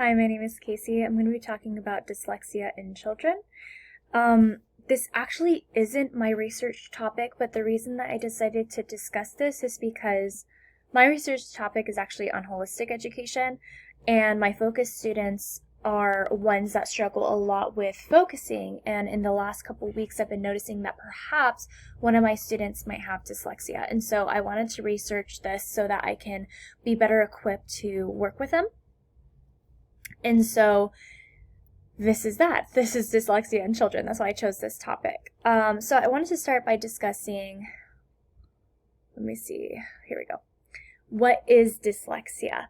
Hi, my name is Casey. I'm going to be talking about dyslexia in children. This actually isn't my research topic, but the reason that I decided to discuss this is because my research topic is actually on holistic education, and my focus students are ones that struggle a lot with focusing, and in the last couple of weeks I've been noticing that perhaps one of my students might have dyslexia, and so I wanted to research this so that I can be better equipped to work with them. And so this is that. This is dyslexia in children. That's why I chose this topic. So I wanted to start by discussing, let me see, here we go. What is dyslexia?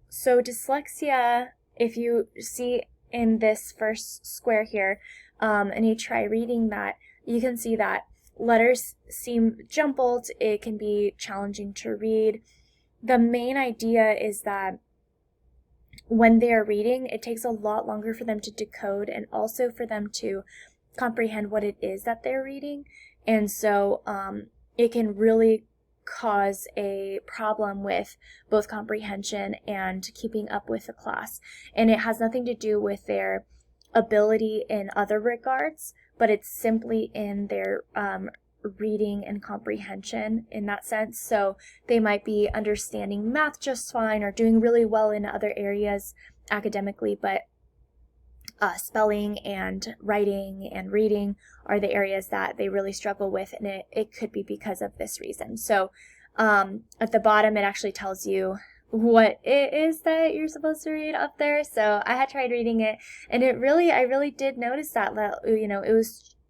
So dyslexia, if you see in this first square here, and you try reading that, you can see that letters seem jumbled. It can be challenging to read. The main idea is that when they are reading, it takes a lot longer for them to decode and also for them to comprehend what it is that they're reading. And so it can really cause a problem with both comprehension and keeping up with the class. And it has nothing to do with their ability in other regards, but it's simply in their reading and comprehension in that sense. So they might be understanding math just fine or doing really well in other areas academically, but spelling and writing and reading are the areas that they really struggle with, and it could be because of this reason. So at the bottom it actually tells you what it is that you're supposed to read up there. So I had tried reading it, and I really did notice that,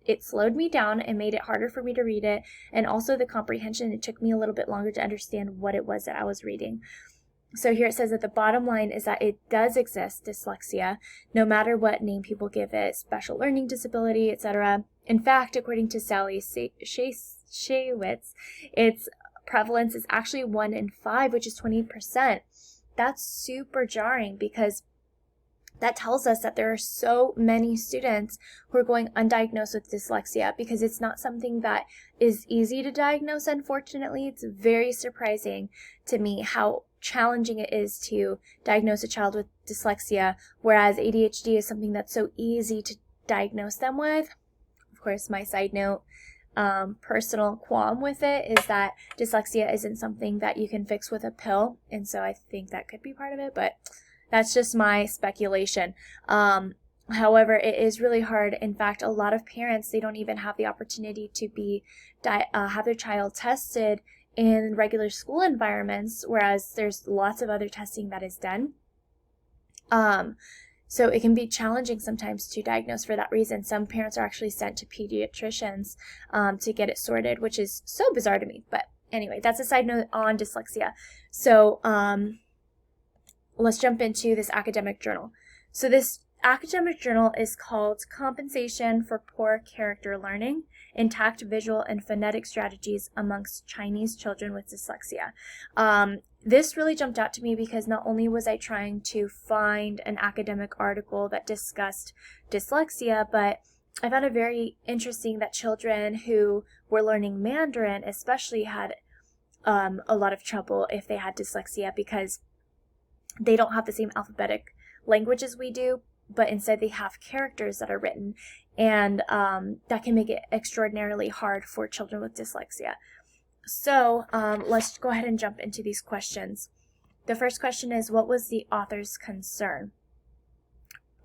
it slowed me down and made it harder for me to read it, and also the comprehension, it took me a little bit longer to understand what it was that I was reading. So here it says that the bottom line is that it does exist, dyslexia, no matter what name people give it, special learning disability, etc. In fact, according to Sally Shaywitz, its prevalence is actually 1 in 5, which is 20%. That's super jarring, because that tells us that there are so many students who are going undiagnosed with dyslexia, because it's not something that is easy to diagnose, unfortunately. It's very surprising to me how challenging it is to diagnose a child with dyslexia, whereas ADHD is something that's so easy to diagnose them with. Of course, my side note, personal qualm with it is that dyslexia isn't something that you can fix with a pill, and so I think that could be part of it, but that's just my speculation. However, it is really hard. In fact, a lot of parents, they don't even have the opportunity to have their child tested in regular school environments, whereas there's lots of other testing that is done. So it can be challenging sometimes to diagnose for that reason. Some parents are actually sent to pediatricians to get it sorted, which is so bizarre to me. But anyway, that's a side note on dyslexia. So let's jump into this academic journal. So this academic journal is called Compensation for Poor Character Learning, Intact Visual and Phonetic Strategies Amongst Chinese Children with Dyslexia. This really jumped out to me because not only was I trying to find an academic article that discussed dyslexia, but I found it very interesting that children who were learning Mandarin especially had a lot of trouble if they had dyslexia, because they don't have the same alphabetic language as we do, but instead they have characters that are written, and that can make it extraordinarily hard for children with dyslexia. So let's go ahead and jump into these questions. The first question is, what was the author's concern?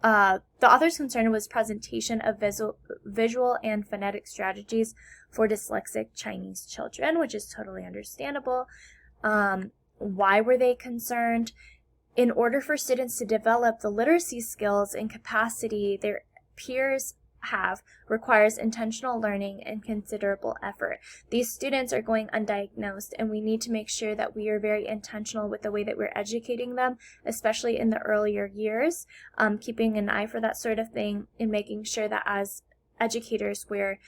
The author's concern was presentation of visual and phonetic strategies for dyslexic Chinese children, which is totally understandable. Why were they concerned? In order for students to develop the literacy skills and capacity their peers have, requires intentional learning and considerable effort. These students are going undiagnosed, and we need to make sure that we are very intentional with the way that we're educating them, especially in the earlier years, keeping an eye for that sort of thing, and making sure that as educators we're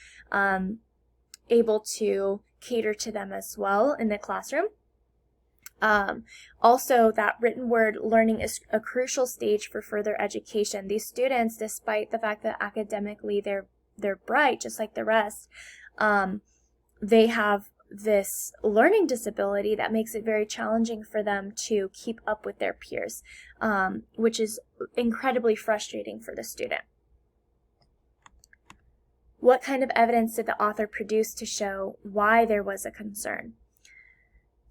able to cater to them as well in the classroom. Also, that written word learning is a crucial stage for further education. These students, despite the fact that academically they're bright, just like the rest, they have this learning disability that makes it very challenging for them to keep up with their peers, which is incredibly frustrating for the student. What kind of evidence did the author produce to show why there was a concern?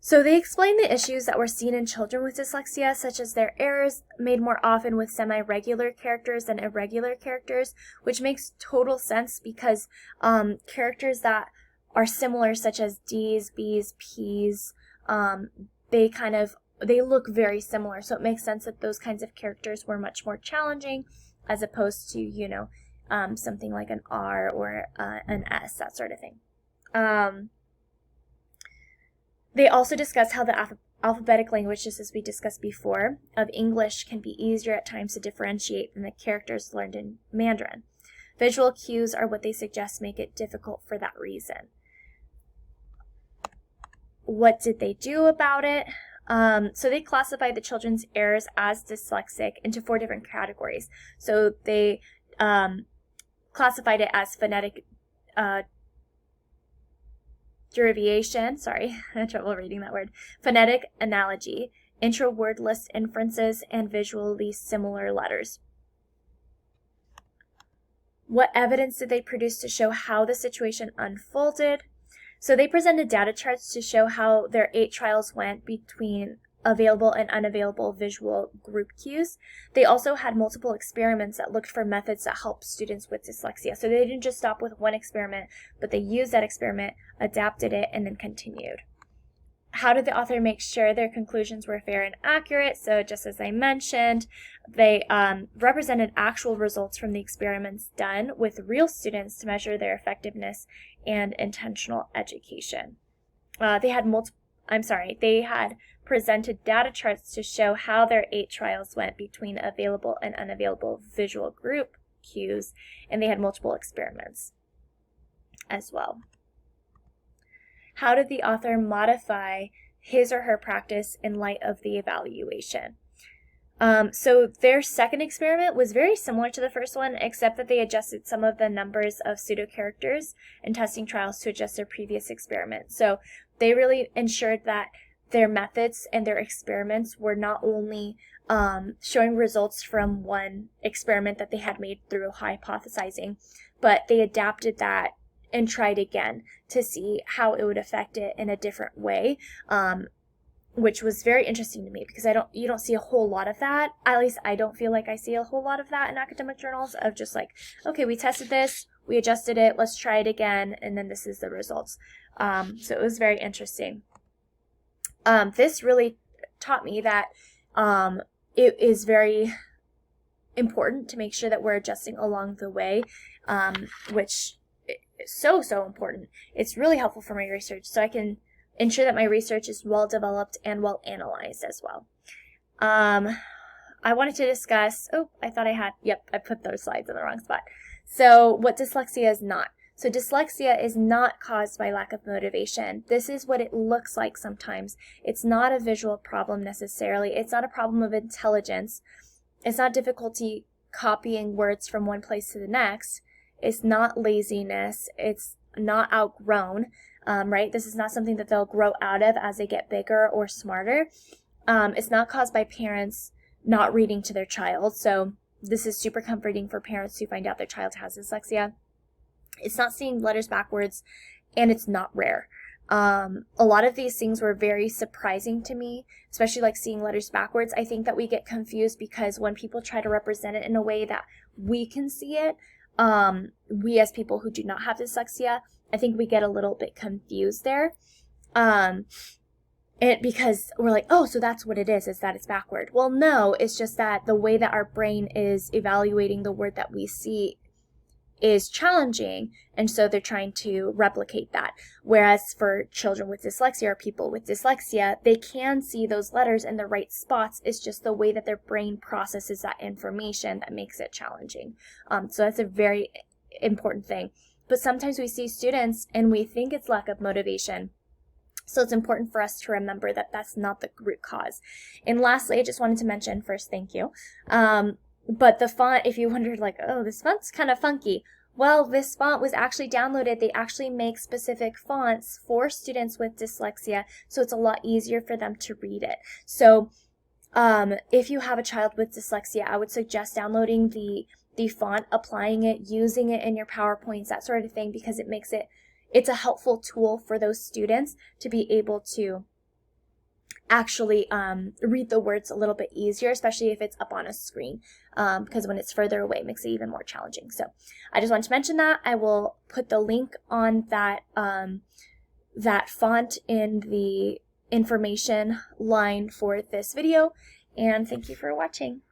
So they explained the issues that were seen in children with dyslexia, such as their errors made more often with semi-regular characters than irregular characters, which makes total sense because characters that are similar, such as D's, B's, P's, they look very similar. So it makes sense that those kinds of characters were much more challenging as opposed to, something like an R or an S, that sort of thing. They also discuss how the alphabetic language, just as we discussed before, of English can be easier at times to differentiate than the characters learned in Mandarin. Visual cues are what they suggest make it difficult for that reason. What did they do about it? So they classified the children's errors as dyslexic into 4 different categories. So they classified it as phonetic derivation, sorry, I had trouble reading that word, phonetic analogy, intra-word list inferences, and visually similar letters. What evidence did they produce to show how the situation unfolded? So they presented data charts to show how their 8 trials went between available and unavailable visual group cues. They also had multiple experiments that looked for methods that help students with dyslexia. So they didn't just stop with one experiment, but they used that experiment, adapted it, and then continued. How did the author make sure their conclusions were fair and accurate? So just as I mentioned, they represented actual results from the experiments done with real students to measure their effectiveness and intentional education. They had presented data charts to show how their 8 trials went between available and unavailable visual group cues, and they had multiple experiments as well. How did the author modify his or her practice in light of the evaluation? So their second experiment was very similar to the first one, except that they adjusted some of the numbers of pseudo-characters in testing trials to adjust their previous experiment. So they really ensured that their methods and their experiments were not only showing results from one experiment that they had made through hypothesizing, but they adapted that and tried again to see how it would affect it in a different way, which was very interesting to me because you don't see a whole lot of that. At least I don't feel like I see a whole lot of that in academic journals of just like, okay, we tested this, we adjusted it, let's try it again, and then this is the results. So it was very interesting. This really taught me that it is very important to make sure that we're adjusting along the way, which is so important. It's really helpful for my research, so I can ensure that my research is well developed and well analyzed as well. I wanted to discuss, I put those slides in the wrong spot. So what dyslexia is not. So dyslexia is not caused by lack of motivation. This is what it looks like sometimes. It's not a visual problem necessarily. It's not a problem of intelligence. It's not difficulty copying words from one place to the next. It's not laziness. It's not outgrown, right? This is not something that they'll grow out of as they get bigger or smarter. It's not caused by parents not reading to their child. So this is super comforting for parents who find out their child has dyslexia. It's not seeing letters backwards, and it's not rare. A lot of these things were very surprising to me, especially like seeing letters backwards. I think that we get confused because when people try to represent it in a way that we can see it, we as people who do not have dyslexia, I think we get a little bit confused there. Because we're like, oh, so that's what it is that it's backward. Well, no, it's just that the way that our brain is evaluating the word that we see is challenging, and so they're trying to replicate that. Whereas for children with dyslexia or people with dyslexia, they can see those letters in the right spots. It's just the way that their brain processes that information that makes it challenging. So that's a very important thing. But sometimes we see students and we think it's lack of motivation. So it's important for us to remember that that's not the root cause. And lastly, I just wanted to mention first, thank you. But the font, if you wondered like, oh, this font's kind of funky. well, this font was actually downloaded. They actually make specific fonts for students with dyslexia, so it's a lot easier for them to read it. So if you have a child with dyslexia, I would suggest downloading the font, applying it, using it in your PowerPoints, that sort of thing, because it's a helpful tool for those students to be able to actually read the words a little bit easier, especially if it's up on a screen, because when it's further away, it makes it even more challenging. So I just want to mention that. I will put the link on that font in the information line for this video, and thank you for watching.